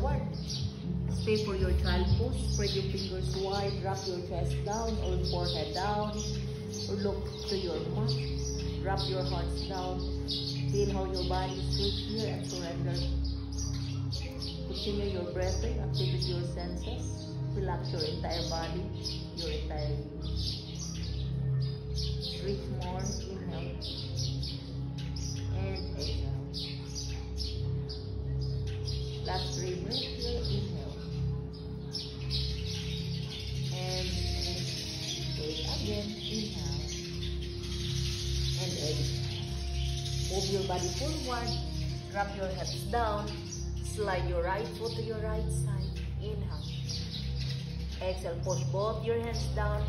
forward. Stay for your child pose. Spread your fingers wide. Drop your chest down or forehead down. Or look to your mat. Drop your hearts down. Feel how your body is straight here and surrender. Continue your breathing. Activate your senses. Relax your entire body, your entire being. Breathe more. Inhale. And exhale. Last 3 breaths here. Inhale. And exhale again. Inhale. And exhale. Move your body forward. Drop your hips down. Slide your right foot to your right side. Inhale. Exhale. Push both your hands down.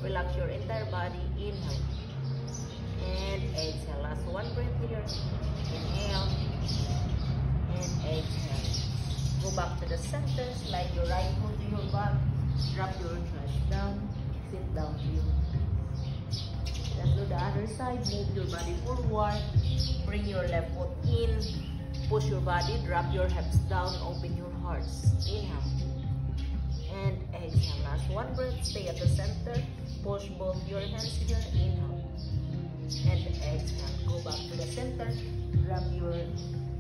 Relax your entire body. Inhale. And exhale. Last 1 breath here. Inhale. And exhale. Go back to the center. Slide your right foot to your back. Drop your chest down. Sit down here. Let's do the other side. Move your body forward. Bring your left foot in. Push your body. Drop your hips down. Open your hearts. Inhale. And exhale. Last 1 breath. Stay at the center. Push both your hands here. Inhale. And exhale. Go back to the center.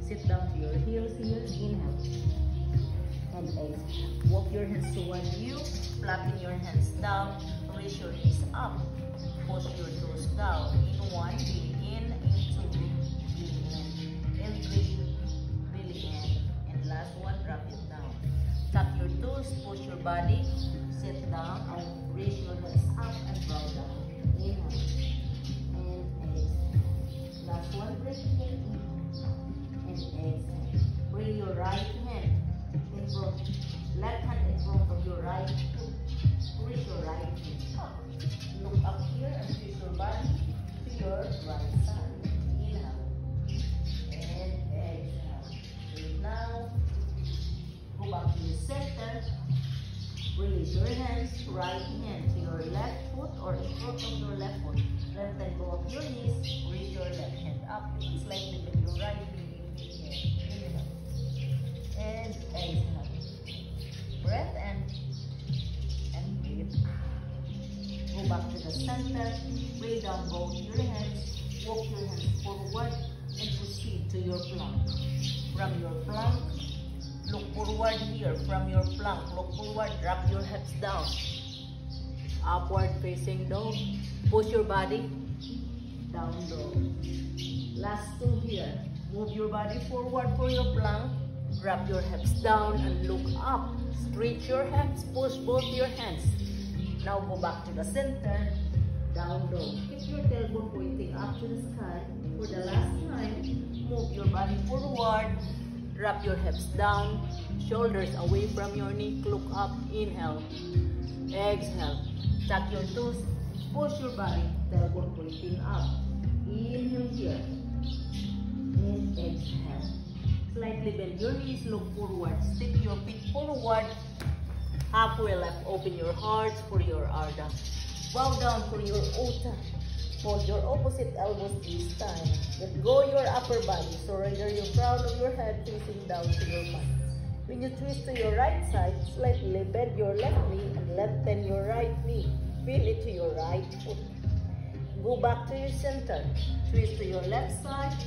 Sit down to your heels here. Inhale. And exhale. Walk your hands toward you. Flatten your hands down. Raise your knees up. Push your toes down. In 1, really in. In 2, really in. In 3, really in. And last 1, drop it down. Tap your toes. Push your body. Sit down and raise your hands up and bow down. Inhale. And exhale. Last 1 breath here. And exhale. Bring your right hand in front. Left hand in front of your right foot. Raise your right hand up. Look up here and twist your body to your right side. Inhale. And exhale. Breathe now. Go back to the center. Release your hands. Right hand to your left foot or in front of your left foot. Lengthen both your knees. Raise your left hand up. Slightly bend your right knee. Inhale. And exhale. Breath and breathe. Go back to the center. Bring down both your hands. Walk your hands forward and proceed to your plank. From your plank, look forward here. From your plank, look forward. Drop your hips down. Upward facing dog. Push your body. Down dog. Last 2 here. Move your body forward for your plank. Drop your hips down and look up. Stretch your hips. Push both your hands. Now go back to the center. Down dog. Keep your tailbone pointing up to the sky. For the last time, move your body forward. Drop your hips down. Shoulders away from your knee. Look up. Inhale. Exhale. Tuck your toes. Push your body. Tailbone pointing up. Inhale here. And exhale. Slightly bend your knees. Look forward. Stick your feet forward. Halfway left. Open your heart for your Ardha. Bow down for your Utthita. Fold your opposite elbows this time. Let go your upper body. Surrender your crown of your head facing down to your mat. When you twist to your right side, slightly bend your left knee and lengthen your right knee. Feel it to your right foot. Go back to your center. Twist to your left side.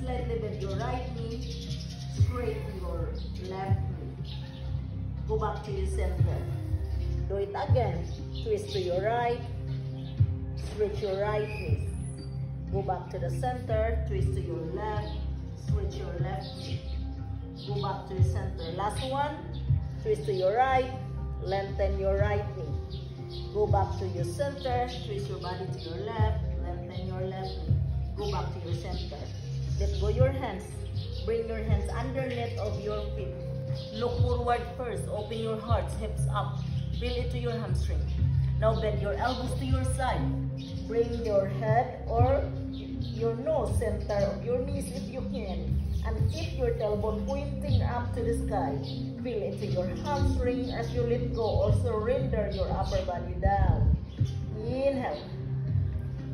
Slightly bend your right knee. Straighten your left knee. Go back to your center. Do it again. Twist to your right. Stretch your right knee. Go back to the center. Twist to your left. Stretch your left knee. Go back to the center. Last 1. Twist to your right. Lengthen your right knee. Go back to your center. Twist your body to your left. Lengthen your left knee. Go back to your center. Let go your hands. Bring your hands underneath of your feet. Look forward first. Open your hearts, hips up. Feel it to your hamstring. Now bend your elbows to your side. Bring your head or your nose center of your knees if you can. And keep your tailbone pointing up to the sky. Feel it to your hamstring as you let go or surrender your upper body down. Inhale.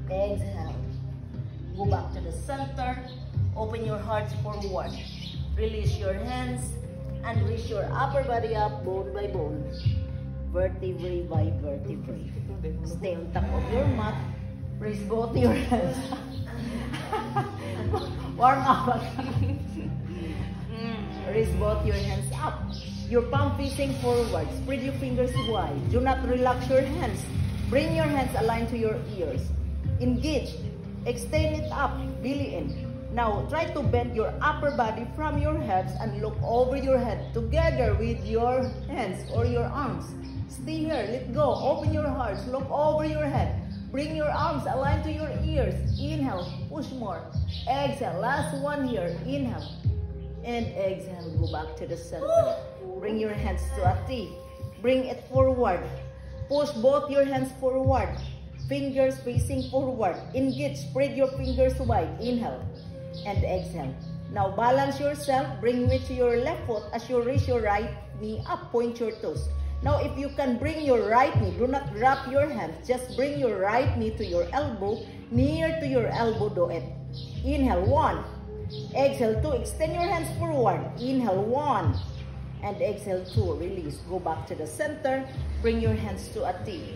Exhale. Go back to the center. Open your hearts forward. Release your hands And reach your upper body up, bone by bone, vertebrae by vertebrae. Stay on top of your mat. Raise both your hands. Warm up. Raise both your hands up. Your palm facing forward. Spread your fingers wide. Do not relax your hands. Bring your hands aligned to your ears. Engage. Extend it up. Belly in. Now, try to bend your upper body from your hips and look over your head together with your hands or your arms. Stay here. Let go. Open your heart. Look over your head. Bring your arms aligned to your ears. Inhale. Push more. Exhale. Last one here. Inhale. And exhale. Go back to the center. Bring your hands to a T. Bring it forward. Push both your hands forward. Fingers facing forward. Engage. Spread your fingers wide. Inhale. And exhale. Now balance yourself. Bring weight to your left foot as you raise your right knee up. Point your toes. Now if you can bring your right knee, do not drop your hands. Just bring your right knee to your elbow. Near to your elbow, do it. Inhale, 1. Exhale, 2. Extend your hands forward. Inhale, 1. And exhale, 2. Release. Go back to the center. Bring your hands to a T.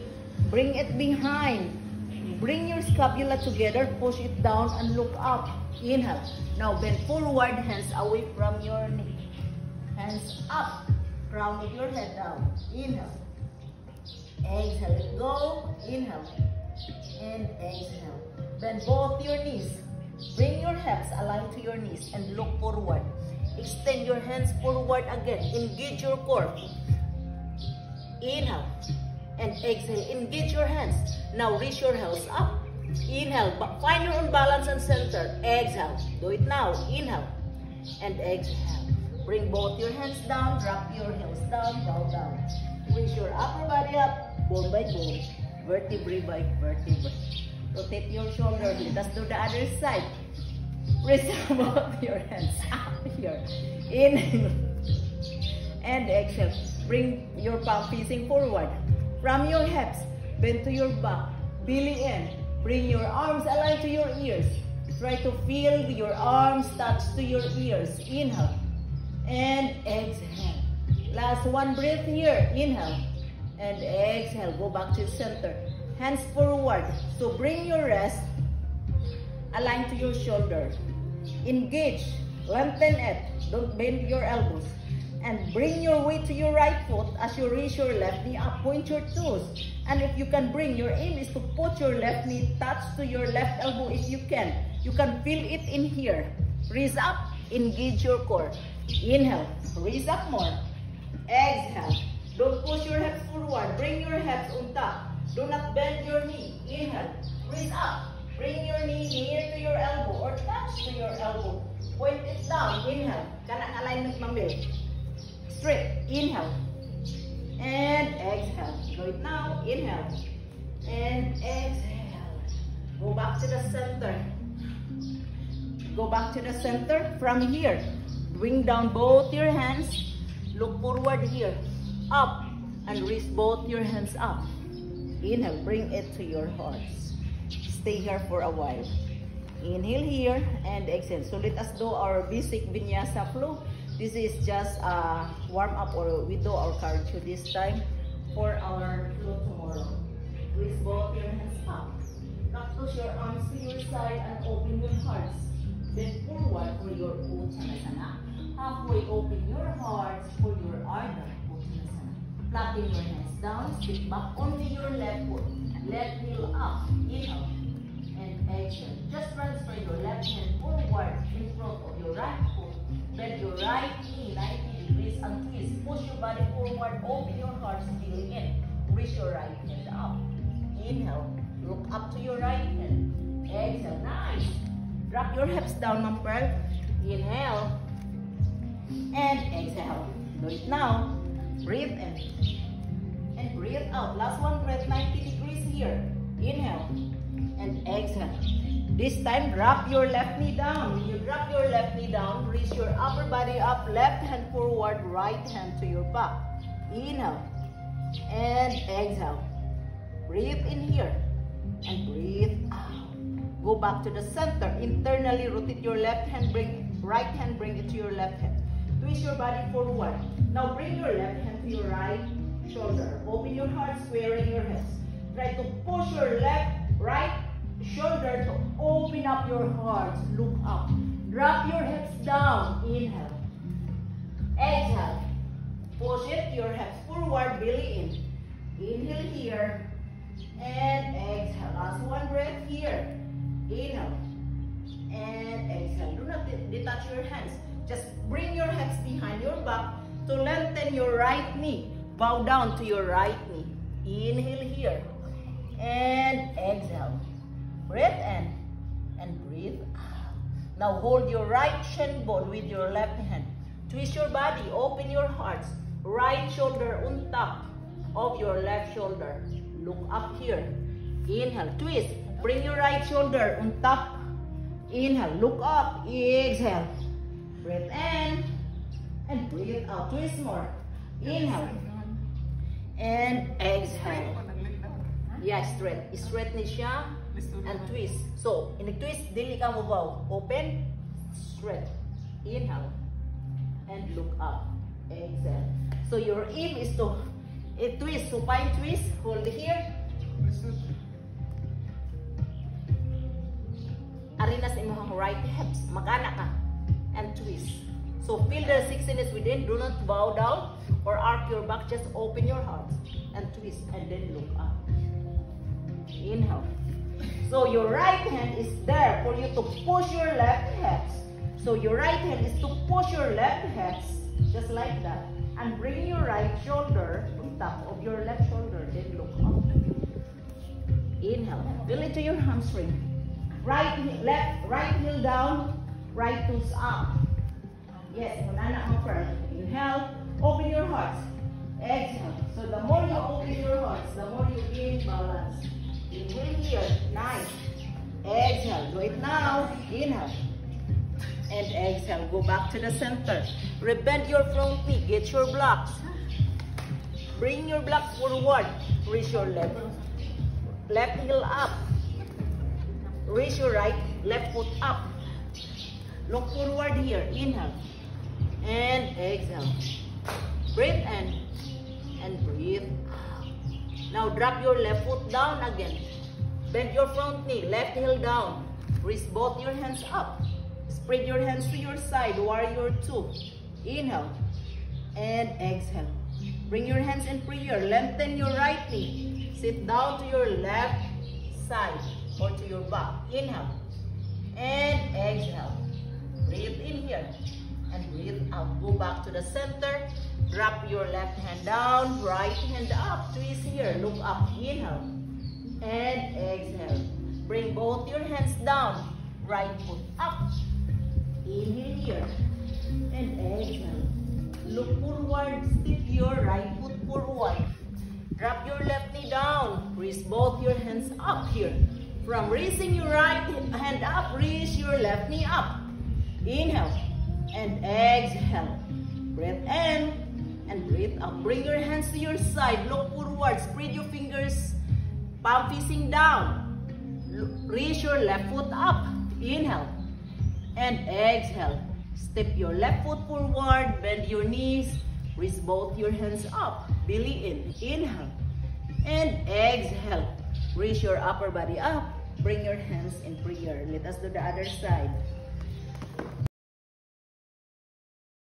Bring it behind. Bring your scapula together. Push it down and look up. Inhale. Now bend forward, hands away from your knee. Hands up. Crown of your head down. Inhale. Exhale. Let go. Inhale. And exhale. Bend both your knees. Bring your hips aligned to your knees and look forward. Extend your hands forward again. Engage your core. Inhale. And exhale. Engage your hands. Now reach your heels up. Inhale. Find your own balance and center. Exhale. Do it now. Inhale. And exhale. Bring both your hands down. Drop your heels down. Bow down. Reach your upper body up. Bone by bone. Vertebrae by vertebrae. Rotate your shoulders. Let us do the other side. Raise both your hands up here. Inhale. And exhale. Bring your palm facing forward. From your hips. Bend to your back. Belly in. Bring your arms aligned to your ears. Try to feel your arms touch to your ears. Inhale. And exhale. Last one breath here. Inhale. And exhale. Go back to center. Hands forward. So bring your rest aligned to your shoulder. Engage. Lengthen it. Don't bend your elbows. And bring your weight to your right foot as you raise your left knee up. Point your toes. And if you can bring, your aim is to put your left knee touch to your left elbow if you can. You can feel it in here. Raise up. Engage your core. Inhale. Raise up more. Exhale. Don't push your hips forward. Bring your hips on top. Do not bend your knee. Inhale. Raise up. Bring your knee near to your elbow or touch to your elbow. Point it down. Inhale. Kanang alignment mambil. Straight. Inhale. And exhale. Do it now. Inhale. And exhale. Go back to the center. Go back to the center. From here, bring down both your hands. Look forward here. Up. And raise both your hands up. Inhale. Bring it to your heart. Stay here for a while. Inhale here and exhale. So let us do our basic vinyasa flow. This is just a warm up, or we do our cardio this time for our flow tomorrow. Raise both your hands up. Cactus your arms to your side and open your hearts. Bend forward for your Uttanasana. Halfway open your hearts for your Ardha Uttanasana. Flatten your hands down. Sit back only your left foot. Left heel up. Inhale. And exhale. Just transfer your left hand forward in front of your right foot. Bend your right knee 90 degrees and twist. Push your body forward. Open your heart, feeling in. Reach your right hand up. Inhale. Look up to your right hand. Exhale. Nice. Drop your hips down, Ma'am Pearl. Inhale. And exhale. Do it now. Breathe in. And breathe out. Last one breath, 90 degrees here. Inhale. And exhale. This time, drop your left knee down. When you drop your left knee down, raise your upper body up, left hand forward, right hand to your back. Inhale. And exhale. Breathe in here. And breathe out. Go back to the center. Internally rotate your left hand, bring right hand, bring it to your left hand. Twist your body forward. Now bring your left hand to your right shoulder. Open your heart, squaring your hips. Try to push your right shoulder to open up your heart. Look up. Drop your hips down. Inhale. Exhale. Push it, your hips forward, belly in. Inhale here. And exhale. Last one breath here. Inhale. And exhale. Do not detach your hands. Just bring your hips behind your back to lengthen your right knee. Bow down to your right knee. Inhale here. And exhale. Breathe in. And breathe out. Now hold your right shin bone with your left hand. Twist your body. Open your heart. Right shoulder on top of your left shoulder. Look up here. Inhale. Twist. Bring your right shoulder on top. Inhale. Look up. Exhale. Breathe in. And breathe out. Twist more. Inhale. And exhale. Yeah, straight. Straight ni siya. And twist. So, in the twist, dili ka mo baw. Open. Straight. Inhale. And look up. Exhale. So, your aim is to twist. Supine twist. Hold it here. Arena sa imong right hips. Mag-ana ka. And twist. So, feel the sexiness within. Do not bow down or arc your back. Just open your heart. And twist. And then look up. Inhale. So, your right hand is there for you to push your left hips. So, your right hand is to push your left hips. Just like that. And bring your right shoulder on top of your left shoulder. Then look up. Inhale. Feel it to your hamstring. Right heel down. Right toes up. Yes, manana mo first. Inhale. Open your heart. Exhale. So the more you open your heart, the more you gain balance. Inhale here. Nice. Exhale. Do it now. Inhale. And exhale. Go back to the center. Rebend your front knee. Get your blocks. Bring your blocks forward. Raise your left heel up. Raise your left foot up. Look forward here. Inhale. And exhale. Breathe in. And breathe out. Now drop your left foot down again. Bend your front knee. Left heel down. Raise both your hands up. Spread your hands to your side. Warrior 2. Inhale. And exhale. Bring your hands in prayer. Lengthen your right knee. Sit down to your left side or to your back. Inhale. And exhale. Breathe in here. And breathe out. Go back to the center. Drop your left hand down. Right hand up. Twist here. Look up. Inhale. And exhale. Bring both your hands down. Right foot up. Inhale here. And exhale. Look forward. Step your right foot forward. Drop your left knee down. Raise both your hands up here. From raising your right hand up, raise your left knee up. Inhale. And exhale. Breathe in. And breathe out. Bring your hands to your side. Look forward. Spread your fingers. Palm facing down. Raise your left foot up. Inhale. And exhale. Step your left foot forward. Bend your knees. Raise both your hands up. Belly in. Inhale. And exhale. Raise your upper body up. Bring your hands in prayer. Let us do the other side.